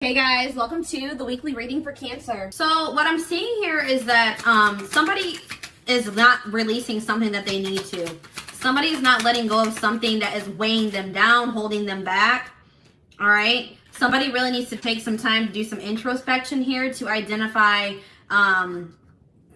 Hey guys, welcome to the weekly reading for Cancer. So what I'm seeing here is that somebody is not releasing something that they need to. Somebody is not letting go of something that is weighing them down, holding them back. All right. Somebody really needs to take some time to do some introspection here to identify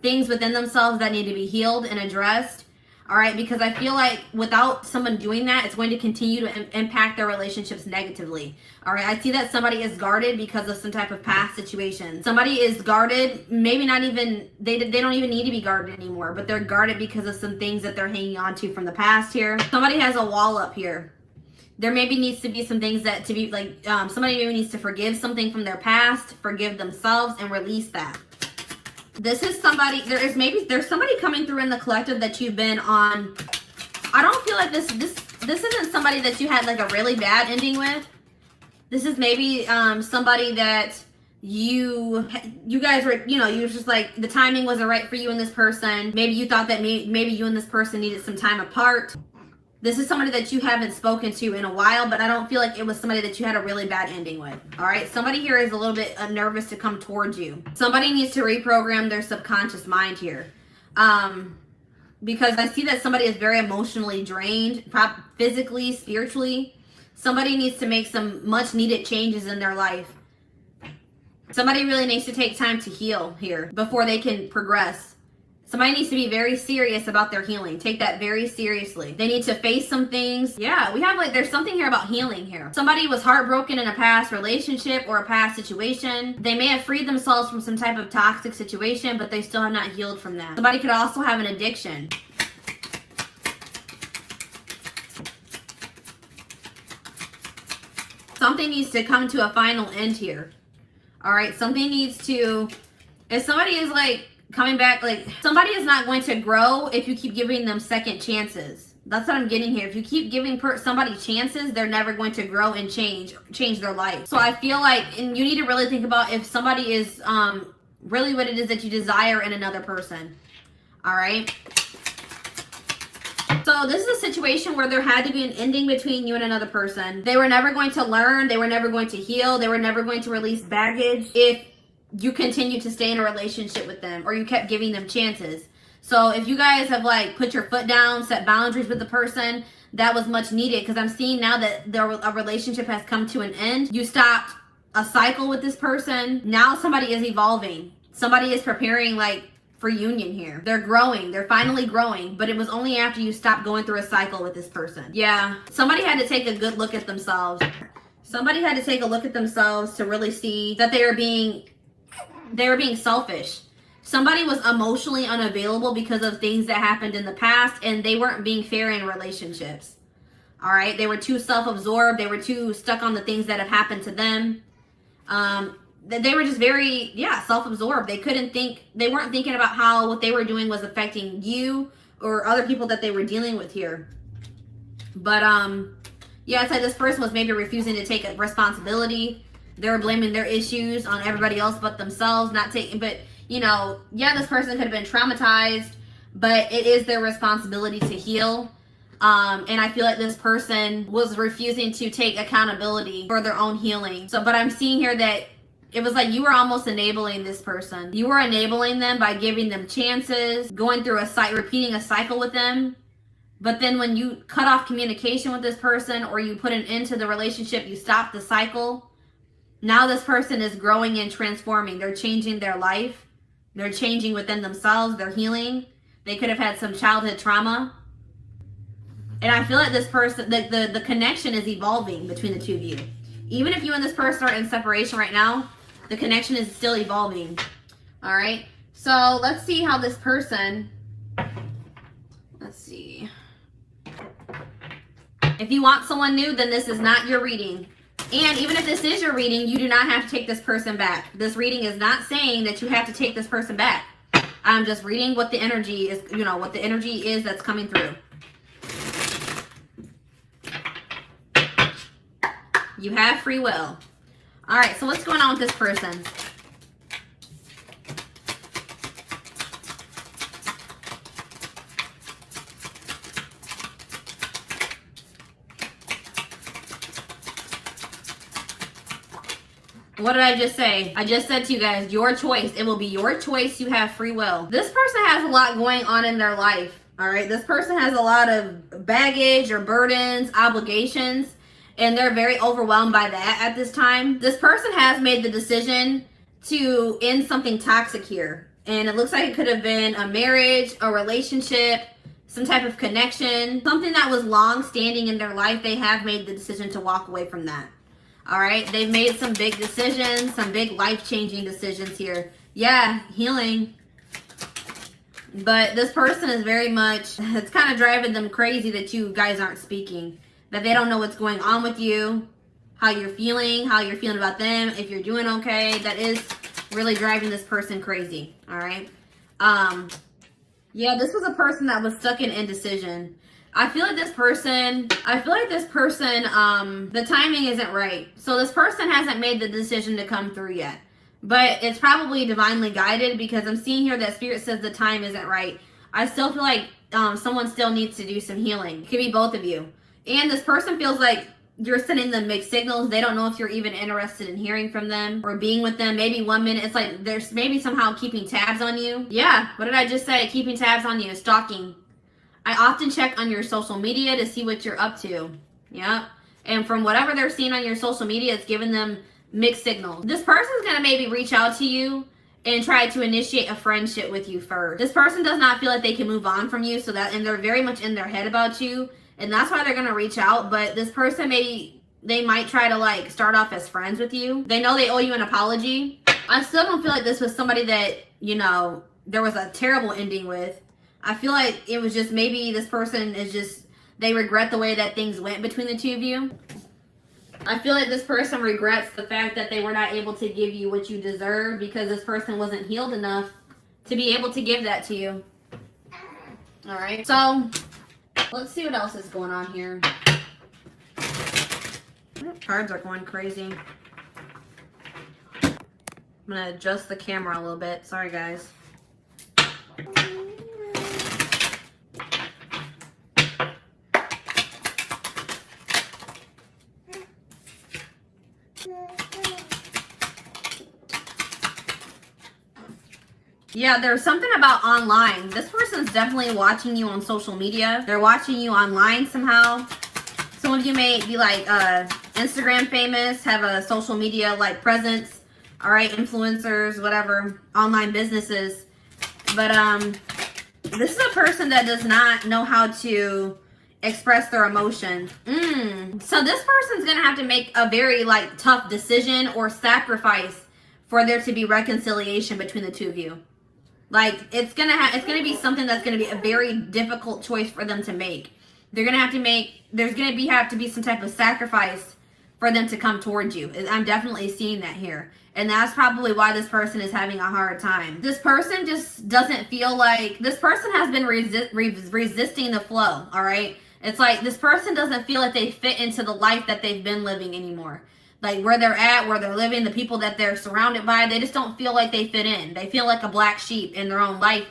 things within themselves that need to be healed and addressed. All right, because I feel like without someone doing that, it's going to continue to impact their relationships negatively. All right, I see that somebody is guarded because of some type of past situation. Somebody is guarded, maybe not even, they don't even need to be guarded anymore, but they're guarded because of some things that they're hanging on to from the past here. Somebody has a wall up here. There maybe needs to be some things that to be like, somebody maybe needs to forgive something from their past, forgive themselves, and release that. This is somebody, there's somebody coming through in the collective that you've been on. I don't feel like this isn't somebody that you had like a really bad ending with. This is maybe somebody that you guys were, you were just like, the timing wasn't right for you and this person. Maybe you thought that maybe you and this person needed some time apart. This is somebody that you haven't spoken to in a while, but I don't feel like it was somebody that you had a really bad ending with. All right. Somebody here is a little bit nervous to come towards you. Somebody needs to reprogram their subconscious mind here. Because I see that somebody is very emotionally drained, physically, spiritually. Somebody needs to make some much needed changes in their life. Somebody really needs to take time to heal here before they can progress. Somebody needs to be very serious about their healing. Take that very seriously. They need to face some things. Yeah, we have there's something here about healing here. Somebody was heartbroken in a past relationship or a past situation. They may have freed themselves from some type of toxic situation, but they still have not healed from that. Somebody could also have an addiction. Something needs to come to a final end here. All right, something needs to, if somebody is coming back, somebody is not going to grow if you keep giving them second chances. That's what I'm getting here. If you keep giving somebody chances, they're never going to grow and change their life. So I feel like, and you need to really think about if somebody is really what it is that you desire in another person. All right. So this is a situation where there had to be an ending between you and another person. They were never going to learn. They were never going to heal. They were never going to release baggage if you continue to stay in a relationship with them or you kept giving them chances. So if you guys have put your foot down, set boundaries with the person, that was much needed, because I'm seeing now that a relationship has come to an end. You stopped a cycle with this person. Now somebody is evolving. Somebody is preparing for union here. They're growing. They're finally growing, but it was only after you stopped going through a cycle with this person. Yeah. Somebody had to take a good look at themselves. Somebody had to take a look at themselves to really see that they were being selfish. Somebody was emotionally unavailable because of things that happened in the past, and they weren't being fair in relationships. All right. They were too self-absorbed. They were too stuck on the things that have happened to them. They were just very, self-absorbed. They weren't thinking about how what they were doing was affecting you or other people that they were dealing with here. But, it's like this person was maybe refusing to take responsibility. They were blaming their issues on everybody else but themselves, this person could have been traumatized, but it is their responsibility to heal. And I feel like this person was refusing to take accountability for their own healing. But I'm seeing here that it was like you were almost enabling this person. You were enabling them by giving them chances, going through repeating a cycle with them. But then when you cut off communication with this person or you put an end to the relationship, you stop the cycle. Now this person is growing and transforming. They're changing their life. They're changing within themselves. They're healing. They could have had some childhood trauma. And I feel like this person, the connection is evolving between the two of you. Even if you and this person are in separation right now, the connection is still evolving. All right. So let's see how this person, let's see. If you want someone new, then this is not your reading. And even if this is your reading, you do not have to take this person back. This reading is not saying that you have to take this person back. I'm just reading what the energy is, what the energy is that's coming through. You have free will. All right, so what's going on with this person? What did I just say? I just said to you guys, your choice. It will be your choice. You have free will. This person has a lot going on in their life. All right. This person has a lot of baggage or burdens, obligations, and they're very overwhelmed by that at this time. This person has made the decision to end something toxic here. And it looks like it could have been a marriage, a relationship, some type of connection, something that was long standing in their life. They have made the decision to walk away from that. All right. They've made some big decisions, some big life-changing decisions here. Yeah, healing. But this person is very much, it's kind of driving them crazy that you guys aren't speaking, that they don't know what's going on with you, how you're feeling about them, if you're doing okay. That is really driving this person crazy. All right. Yeah, this was a person that was stuck in indecision. I feel like this person, the timing isn't right. So this person hasn't made the decision to come through yet. But it's probably divinely guided, because I'm seeing here that Spirit says the time isn't right. I still feel like someone still needs to do some healing. It could be both of you. And this person feels like you're sending them mixed signals. They don't know if you're even interested in hearing from them or being with them. Maybe 1 minute, it's like there's maybe somehow keeping tabs on you. Yeah, what did I just say? Keeping tabs on you, stalking. I often check on your social media to see what you're up to. Yeah. And from whatever they're seeing on your social media, it's giving them mixed signals. This person's going to maybe reach out to you and try to initiate a friendship with you first. This person does not feel like they can move on from you, and they're very much in their head about you. And that's why they're going to reach out. But this person, they might try to like start off as friends with you. They know they owe you an apology. I still don't feel like this was somebody that, there was a terrible ending with. I feel like it was just maybe this person is just, they regret the way that things went between the two of you. I feel like this person regrets the fact that they were not able to give you what you deserve, because this person wasn't healed enough to be able to give that to you. All right. So let's see what else is going on here. Cards are going crazy. I'm going to adjust the camera a little bit. Sorry, guys. Yeah, there's something about online. This person's definitely watching you on social media. They're watching you online somehow. Some of you may be like Instagram famous, have a social media like presence. All right, influencers, whatever, online businesses. But this is a person that does not know how to express their emotions. So this person's gonna have to make a very like tough decision or sacrifice for there to be reconciliation between the two of you. Like it's gonna be something that's gonna be a very difficult choice for them to make. They're gonna have to make, there's gonna have to be some type of sacrifice for them to come towards you. I'm definitely seeing that here. And that's probably why this person is having a hard time. This person just doesn't feel like, this person has been resisting the flow, all right? It's like this person doesn't feel like they fit into the life that they've been living anymore. Like where they're at, where they're living, the people that they're surrounded by, they just don't feel like they fit in. They feel like a black sheep in their own life.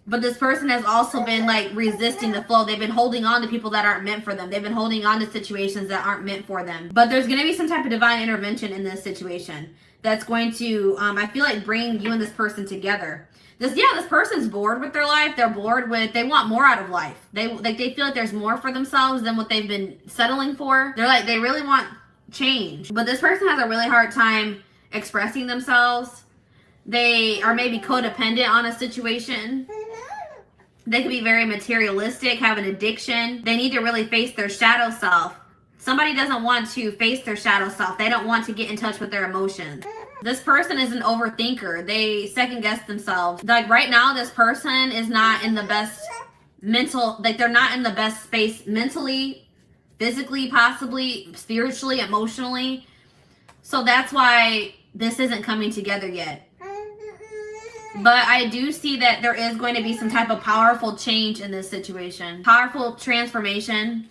But this person has also been like resisting the flow. They've been holding on to people that aren't meant for them. They've been holding on to situations that aren't meant for them. But there's going to be some type of divine intervention in this situation that's going to, I feel like, bring you and this person together. This person's bored with their life. They're bored with, they want more out of life. They feel like there's more for themselves than what they've been settling for. They're like, they really want change. But this person has a really hard time expressing themselves. They are maybe codependent on a situation. They could be very materialistic, have an addiction. They need to really face their shadow self. Somebody doesn't want to face their shadow self. They don't want to get in touch with their emotions. This person is an overthinker. They second guess themselves. Like right now, this person is not in the best mental, like they're not in the best space mentally, physically, possibly, spiritually, emotionally. So that's why this isn't coming together yet. But I do see that there is going to be some type of powerful change in this situation. Powerful transformation.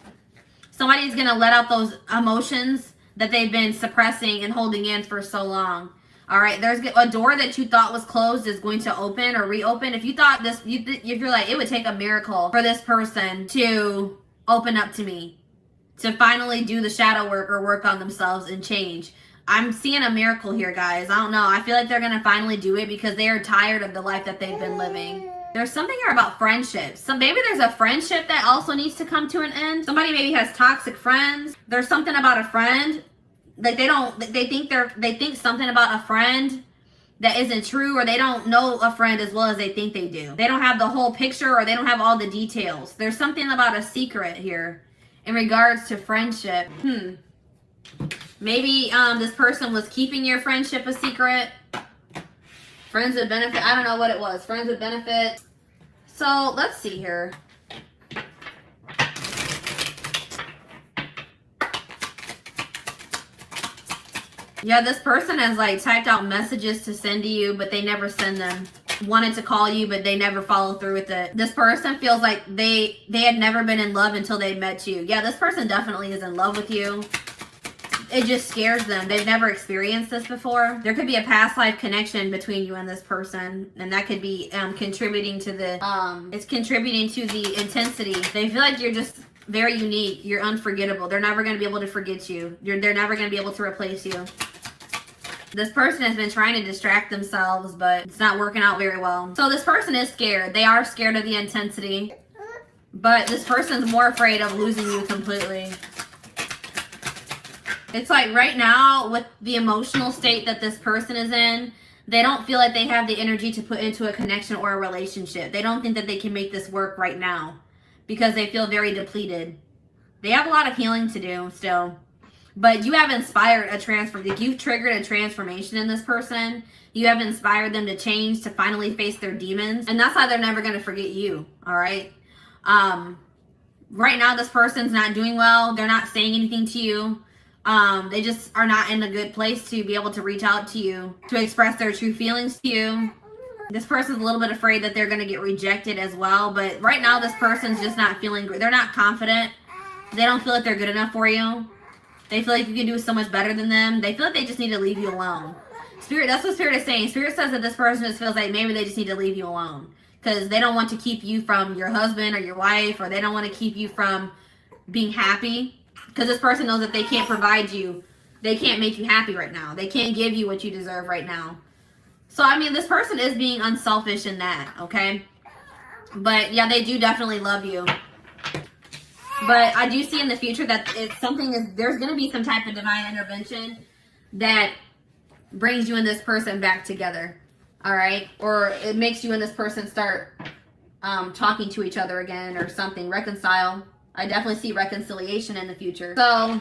Somebody's going to let out those emotions that they've been suppressing and holding in for so long. All right, there's a door that you thought was closed is going to open or reopen. If you thought this, if you're like, it would take a miracle for this person to open up to me, to finally do the shadow work or work on themselves and change. I'm seeing a miracle here, guys. I don't know. I feel like they're going to finally do it because they are tired of the life that they've been living. There's something here about friendships. So maybe there's a friendship that also needs to come to an end. Somebody maybe has toxic friends. There's something about a friend. Like they think something about a friend that isn't true, or they don't know a friend as well as they think they do. They don't have the whole picture, or they don't have all the details. There's something about a secret here in regards to friendship. Maybe this person was keeping your friendship a secret. Friends with benefit. I don't know what it was. Friends with benefit. So let's see here. Yeah, this person has like typed out messages to send to you, but they never send them. Wanted to call you, but they never follow through with it. This person feels like they had never been in love until they met you. Yeah, this person definitely is in love with you. It just scares them. They've never experienced this before. There could be a past life connection between you and this person, and that could be contributing to the intensity. They feel like you're just very unique. You're unforgettable. They're never going to be able to forget you. They're never going to be able to replace you. This person has been trying to distract themselves, but it's not working out very well. So this person is scared. They are scared of the intensity, but this person's more afraid of losing you completely. It's like right now, with the emotional state that this person is in, they don't feel like they have the energy to put into a connection or a relationship. They don't think that they can make this work right now because they feel very depleted. They have a lot of healing to do still. But you have inspired a transfer. You've triggered a transformation in this person. You have inspired them to change, to finally face their demons. And that's why they're never going to forget you, all right? Right now, this person's not doing well. They're not saying anything to you. They just are not in a good place to be able to reach out to you, to express their true feelings to you. This person's a little bit afraid that they're going to get rejected as well. But right now, this person's just not feeling great. They're not confident. They don't feel like they're good enough for you. They feel like you can do so much better than them. They feel like they just need to leave you alone. Spirit, that's what Spirit is saying. Spirit says that this person just feels like maybe they just need to leave you alone because they don't want to keep you from your husband or your wife, or they don't want to keep you from being happy because this person knows that they can't provide you. They can't make you happy right now. They can't give you what you deserve right now. So, I mean, this person is being unselfish in that, okay? But, yeah, they do definitely love you. But I do see in the future that it's something, there's going to be some type of divine intervention that brings you and this person back together, all right? Or it makes you and this person start talking to each other again or something, reconcile. I definitely see reconciliation in the future. So,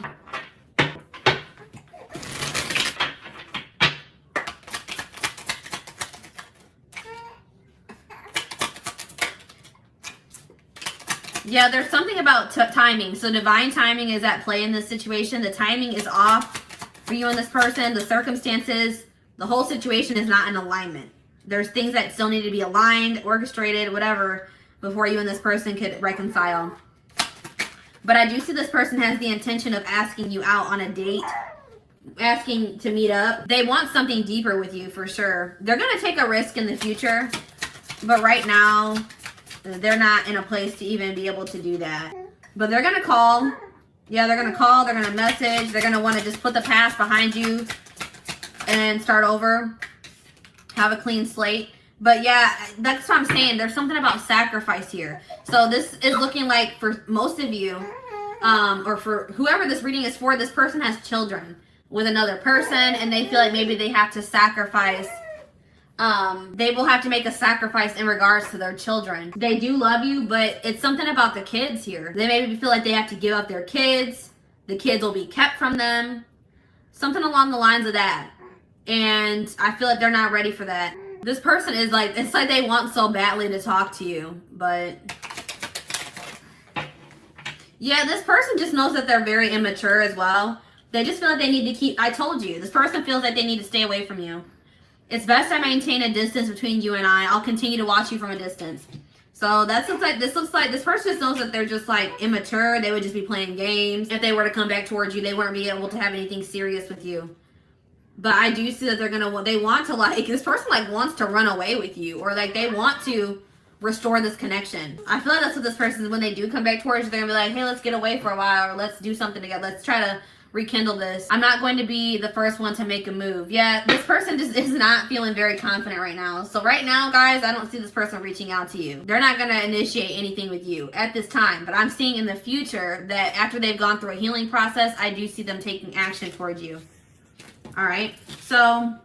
yeah, there's something about timing. So divine timing is at play in this situation. The timing is off for you and this person. The circumstances, the whole situation is not in alignment. There's things that still need to be aligned, orchestrated, whatever, before you and this person could reconcile. But I do see this person has the intention of asking you out on a date, asking to meet up. They want something deeper with you for sure. They're going to take a risk in the future, but right now, they're not in a place to even be able to do that. But they're going to call. Yeah, they're going to call. They're going to message. They're going to want to just put the past behind you and start over. Have a clean slate. But yeah, that's what I'm saying. There's something about sacrifice here. So this is looking like for most of you, or for whoever this reading is for, this person has children with another person, and they feel like maybe they have to sacrifice. They will have to make a sacrifice in regards to their children. They do love you, but it's something about the kids here. They maybe feel like they have to give up their kids. The kids will be kept from them. Something along the lines of that. And I feel like they're not ready for that. This person is like, it's like they want so badly to talk to you, but yeah, this person just knows that they're very immature as well. They just feel like they need to keep, I told you, this person feels like they need to stay away from you. It's best I maintain a distance between you and I. I'll continue to watch you from a distance. So this looks like this person just knows that they're just like immature. They would just be playing games. If they were to come back towards you, they wouldn't be able to have anything serious with you. But I do see that they want to like, this person like wants to run away with you, or like they want to restore this connection. I feel like that's what this person is. When they do come back towards you, they're gonna be like, hey, let's get away for a while, or let's do something together. Let's try to rekindle this. I'm not going to be the first one to make a move. Yeah, this person just is not feeling very confident right now. So right now, guys, I don't see this person reaching out to you. They're not going to initiate anything with you at this time. But I'm seeing in the future that after they've gone through a healing process, I do see them taking action towards you. All right. So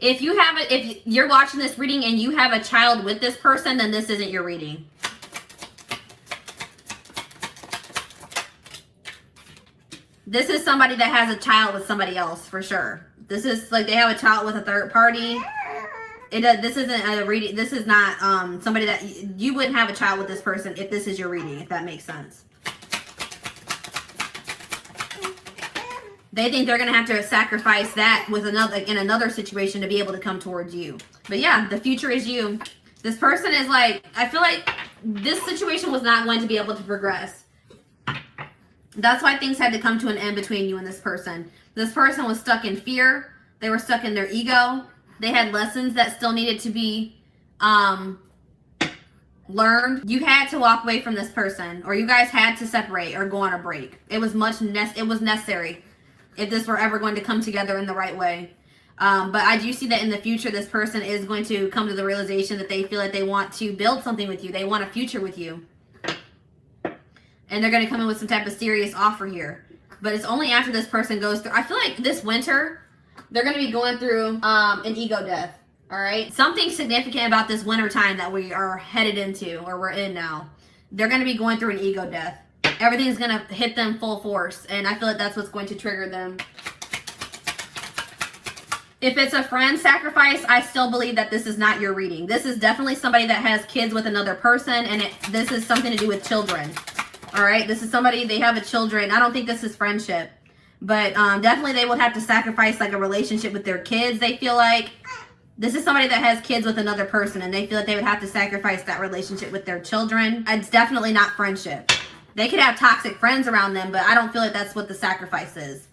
if you're watching this reading and you have a child with this person, then this isn't your reading. This is somebody that has a child with somebody else for sure. This is like they have a child with a third party. This isn't a reading. This is not somebody that you wouldn't have a child with this person if this is your reading, if that makes sense. They think they're going to have to sacrifice that with in another situation to be able to come towards you. But yeah, the future is you. This person is like, I feel like this situation was not going to be able to progress. That's why things had to come to an end between you and this person. This person was stuck in fear. They were stuck in their ego. They had lessons that still needed to be learned. You had to walk away from this person, or you guys had to separate or go on a break. It was necessary if this were ever going to come together in the right way. But I do see that in the future, this person is going to come to the realization that they feel like they want to build something with you. They want a future with you. And they're going to come in with some type of serious offer here. But it's only after this person goes through, I feel like this winter, they're going to be going through an ego death. All right. Something significant about this winter time that we are headed into, or we're in now. They're going to be going through an ego death. Everything's going to hit them full force. And I feel like that's what's going to trigger them. If it's a friend sacrifice, I still believe that this is not your reading. This is definitely somebody that has kids with another person. And this is something to do with children. All right. This is somebody, they have a children. I don't think this is friendship. But definitely they would have to sacrifice like a relationship with their kids. They feel like this is somebody that has kids with another person. And they feel like they would have to sacrifice that relationship with their children. It's definitely not friendship. They could have toxic friends around them, but I don't feel like that's what the sacrifice is.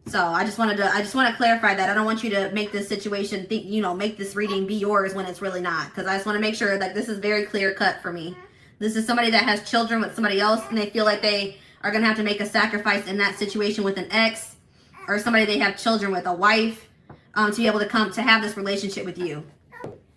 So I just want to clarify that. I don't want you to make this situation make this reading be yours when it's really not. Because I just want to make sure that this is very clear cut for me. This is somebody that has children with somebody else, and they feel like they are going to have to make a sacrifice in that situation with an ex, or somebody they have children with, a wife, to be able to come to have this relationship with you.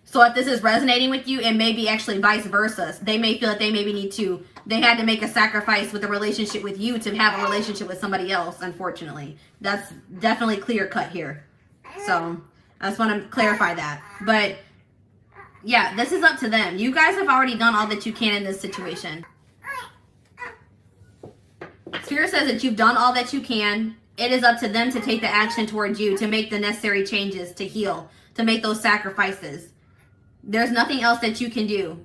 So if this is resonating with you, it may be actually vice versa. They may feel that they had to make a sacrifice with a relationship with you to have a relationship with somebody else, unfortunately. That's definitely clear cut here. So I just want to clarify that. But yeah, this is up to them. You guys have already done all that you can in this situation. Spirit says that you've done all that you can. It is up to them to take the action towards you, to make the necessary changes, to heal, to make those sacrifices. There's nothing else that you can do.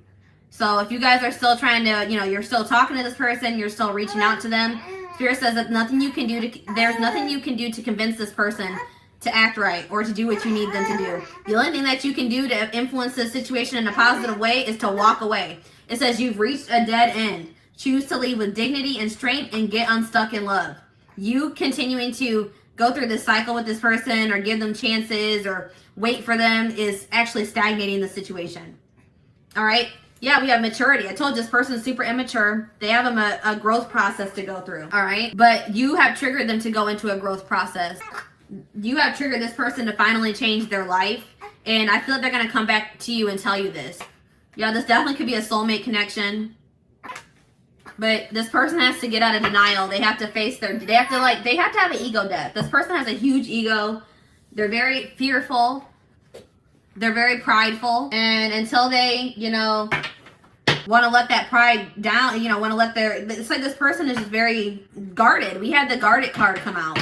So if you guys are still trying to, you're still talking to this person, you're still reaching out to them, Spirit says that there's nothing you can do to convince this person to act right or to do what you need them to do. The only thing that you can do to influence this situation in a positive way is to walk away. It says you've reached a dead end. Choose to leave with dignity and strength and get unstuck in love. You continuing to go through this cycle with this person or give them chances or wait for them is actually stagnating the situation. All right. Yeah, we have maturity. I told you this person is super immature. They have a growth process to go through. All right. But you have triggered them to go into a growth process. You have triggered this person to finally change their life. And I feel like they're going to come back to you and tell you this. Yeah, this definitely could be a soulmate connection. But this person has to get out of denial. They have to face they have to have an ego death. This person has a huge ego. They're very fearful. They're very prideful. And until they, want to let that pride down, it's like this person is just very guarded. We had the guarded card come out.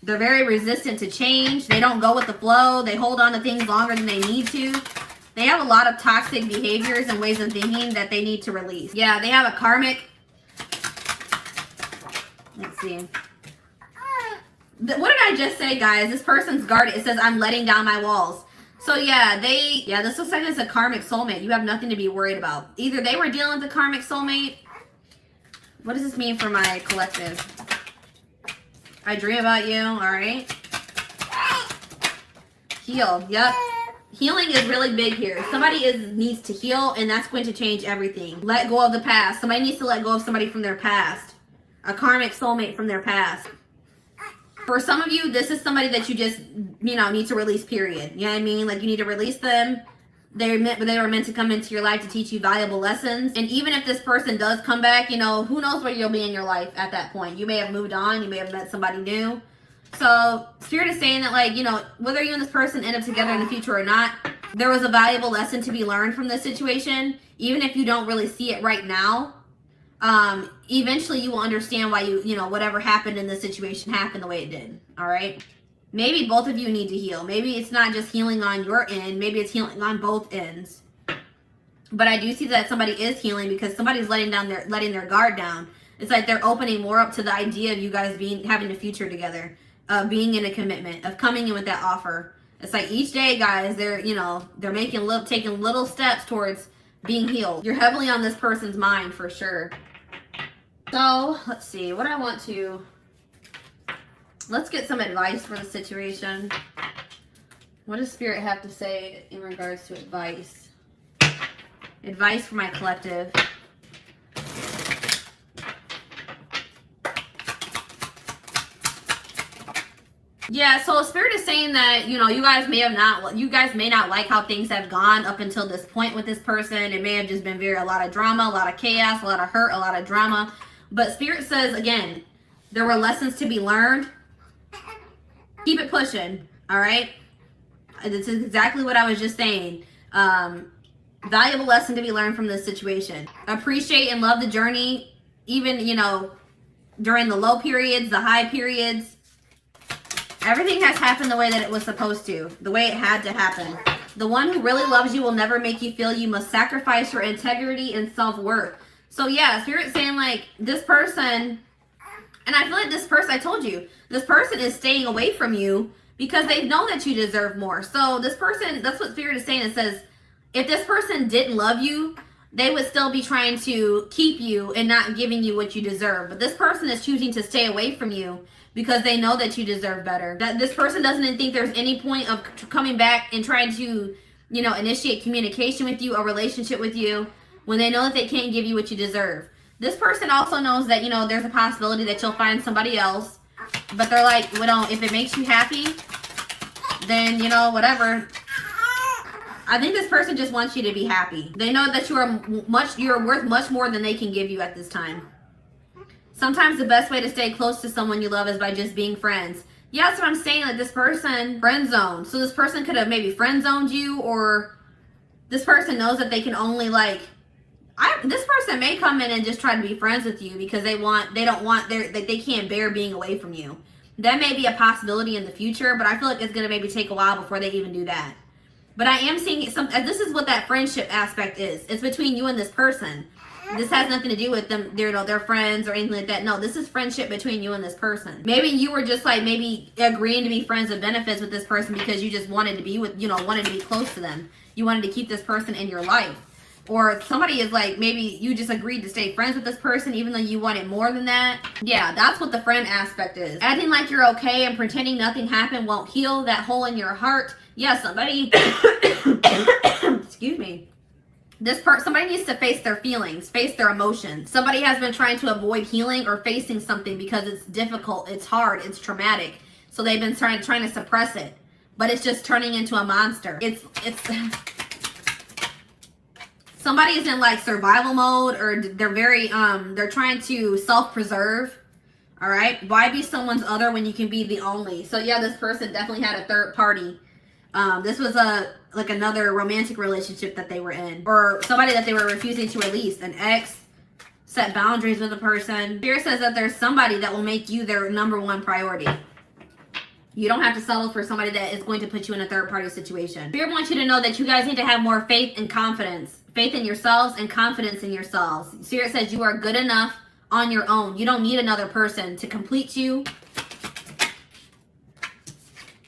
They're very resistant to change. They don't go with the flow. They hold on to things longer than they need to. They have a lot of toxic behaviors and ways of thinking that they need to release. Yeah, they have a karmic. Let's see. What did I just say, guys? This person's guarded. It says, I'm letting down my walls. So yeah, this looks like it's a karmic soulmate. You have nothing to be worried about. Either they were dealing with a karmic soulmate. What does this mean for my collective? I dream about you. All right. Heal. Yep. Healing is really big here. Somebody needs to heal, and that's going to change everything. Let go of the past. Somebody needs to let go of somebody from their past. A karmic soulmate from their past. For some of you, this is somebody that you just, need to release, period. You know what I mean? Like, you need to release them. They were meant to come into your life to teach you valuable lessons. And even if this person does come back, who knows where you'll be in your life at that point. You may have moved on. You may have met somebody new. So, Spirit is saying that, whether you and this person end up together in the future or not, there was a valuable lesson to be learned from this situation. Even if you don't really see it right now, eventually you will understand why whatever happened in this situation happened the way it did. All right? Maybe both of you need to heal. Maybe it's not just healing on your end. Maybe it's healing on both ends. But I do see that somebody is healing because somebody's letting their guard down. It's like they're opening more up to the idea of you guys having a future together. Of being in a commitment, of coming in with that offer. It's like each day, guys, they're taking little steps towards being healed. You're heavily on this person's mind for sure. So, let's see. Let's get some advice for the situation. What does Spirit have to say in regards to advice? Advice for my collective. Yeah, so Spirit is saying that, you guys may not like how things have gone up until this point with this person. It may have just been a lot of drama, a lot of chaos, a lot of hurt, a lot of drama. But Spirit says, again, there were lessons to be learned. Keep it pushing, all right? This is exactly what I was just saying. Valuable lesson to be learned from this situation. Appreciate and love the journey, even, during the low periods, the high periods. Everything has happened the way that it was supposed to, the way it had to happen. The one who really loves you will never make you feel you must sacrifice your integrity and self-worth. So yeah, Spirit's saying this person, and I feel like this person, I told you, this person is staying away from you because they know that you deserve more. So this person, that's what Spirit is saying. It says, if this person didn't love you, they would still be trying to keep you and not giving you what you deserve. But this person is choosing to stay away from you because they know that you deserve better. That this person doesn't think there's any point of coming back and trying to, initiate communication with you, a relationship with you, when they know that they can't give you what you deserve. This person also knows that, there's a possibility that you'll find somebody else. But they're like, if it makes you happy, then, whatever. I think this person just wants you to be happy. They know that you're worth much more than they can give you at this time. Sometimes the best way to stay close to someone you love is by just being friends. Yeah, that's what I'm saying. Like this person friend zoned. So this person could have maybe friend zoned you, or this person knows that they can only this person may come in and just try to be friends with you because they can't bear being away from you. That may be a possibility in the future, but I feel like it's going to maybe take a while before they even do that. But I am seeing this is what that friendship aspect is. It's between you and this person. This has nothing to do with them, their friends or anything like that. No, this is friendship between you and this person. Maybe you were just maybe agreeing to be friends with benefits with this person because you just wanted to be wanted to be close to them. You wanted to keep this person in your life. Or somebody is maybe you just agreed to stay friends with this person even though you wanted more than that. Yeah, that's what the friend aspect is. Acting like you're okay and pretending nothing happened won't heal that hole in your heart. Yeah, somebody, excuse me. Somebody needs to face their feelings, face their emotions. Somebody has been trying to avoid healing or facing something because it's difficult, it's hard, it's traumatic. So they've been trying to suppress it, but it's just turning into a monster. Somebody's in survival mode, or they're trying to self-preserve. All right. Why be someone's other when you can be the only? So yeah, this person definitely had a third party. This was another romantic relationship that they were in, or somebody that they were refusing to release. An ex, set boundaries with a person. Spirit says that there's somebody that will make you their number one priority. You don't have to settle for somebody that is going to put you in a third party situation. Spirit wants you to know that you guys need to have more faith and confidence. Faith in yourselves and confidence in yourselves. Spirit says you are good enough on your own. You don't need another person to complete you.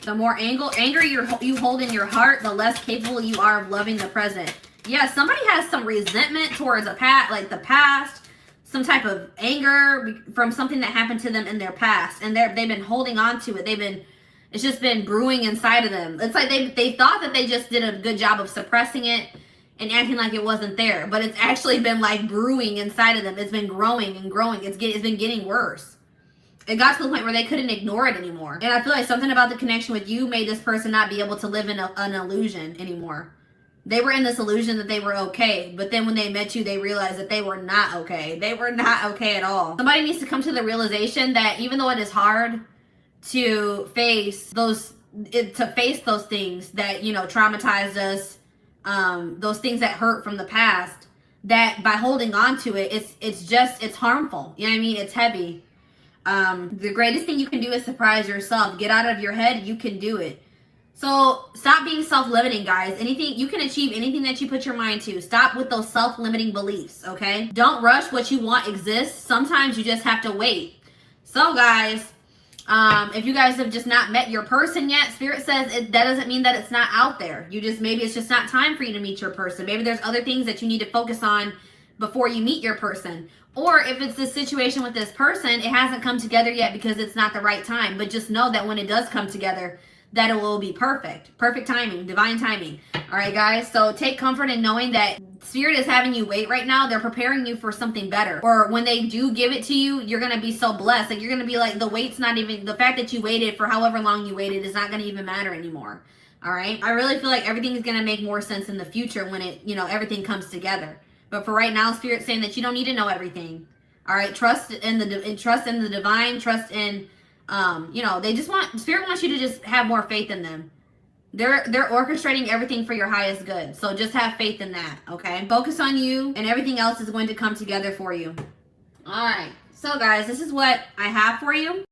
The more anger you hold in your heart, the less capable you are of loving the present. Yeah, somebody has some resentment towards the past. some type of anger from something that happened to them in their past, and they've been holding on to it. It's just been brewing inside of them. It's like they thought that they just did a good job of suppressing it and acting like it wasn't there, but it's actually been like brewing inside of them. It's been growing and growing. It's been getting worse. It got to the point where they couldn't ignore it anymore. And I feel like something about the connection with you made this person not be able to live in an illusion anymore. They were in this illusion that they were okay, but then when they met you, they realized that they were not okay. They were not okay at all. Somebody needs to come to the realization that even though it is hard to face those things that, you know, traumatized us, those things that hurt from the past, that by holding on to it, it's harmful. You know what I mean? It's heavy. The greatest thing you can do is surprise yourself. Get out of your head. You can do it. So stop being self-limiting, guys. You can achieve anything that you put your mind to. Stop with those self-limiting beliefs, okay? Don't rush. What you want exists. Sometimes you just have to wait. So guys, if you guys have just not met your person yet, Spirit says that doesn't mean that it's not out there. Maybe it's just not time for you to meet your person. Maybe there's other things that you need to focus on before you meet your person. Or if it's this situation with this person, it hasn't come together yet because it's not the right time. But just know that when it does come together, that it will be perfect. Perfect timing, divine timing. All right, guys. So take comfort in knowing that Spirit is having you wait right now. They're preparing you for something better. Or when they do give it to you, you're going to be so blessed. Like, you're going to be like, the fact that you waited for however long you waited is not going to even matter anymore. All right. I really feel like everything is going to make more sense in the future when everything comes together. But for right now, Spirit's saying that you don't need to know everything. All right. Trust in the divine, trust in, Spirit wants you to just have more faith in them. They're orchestrating everything for your highest good. So just have faith in that, okay? Focus on you, and everything else is going to come together for you. All right. So guys, this is what I have for you.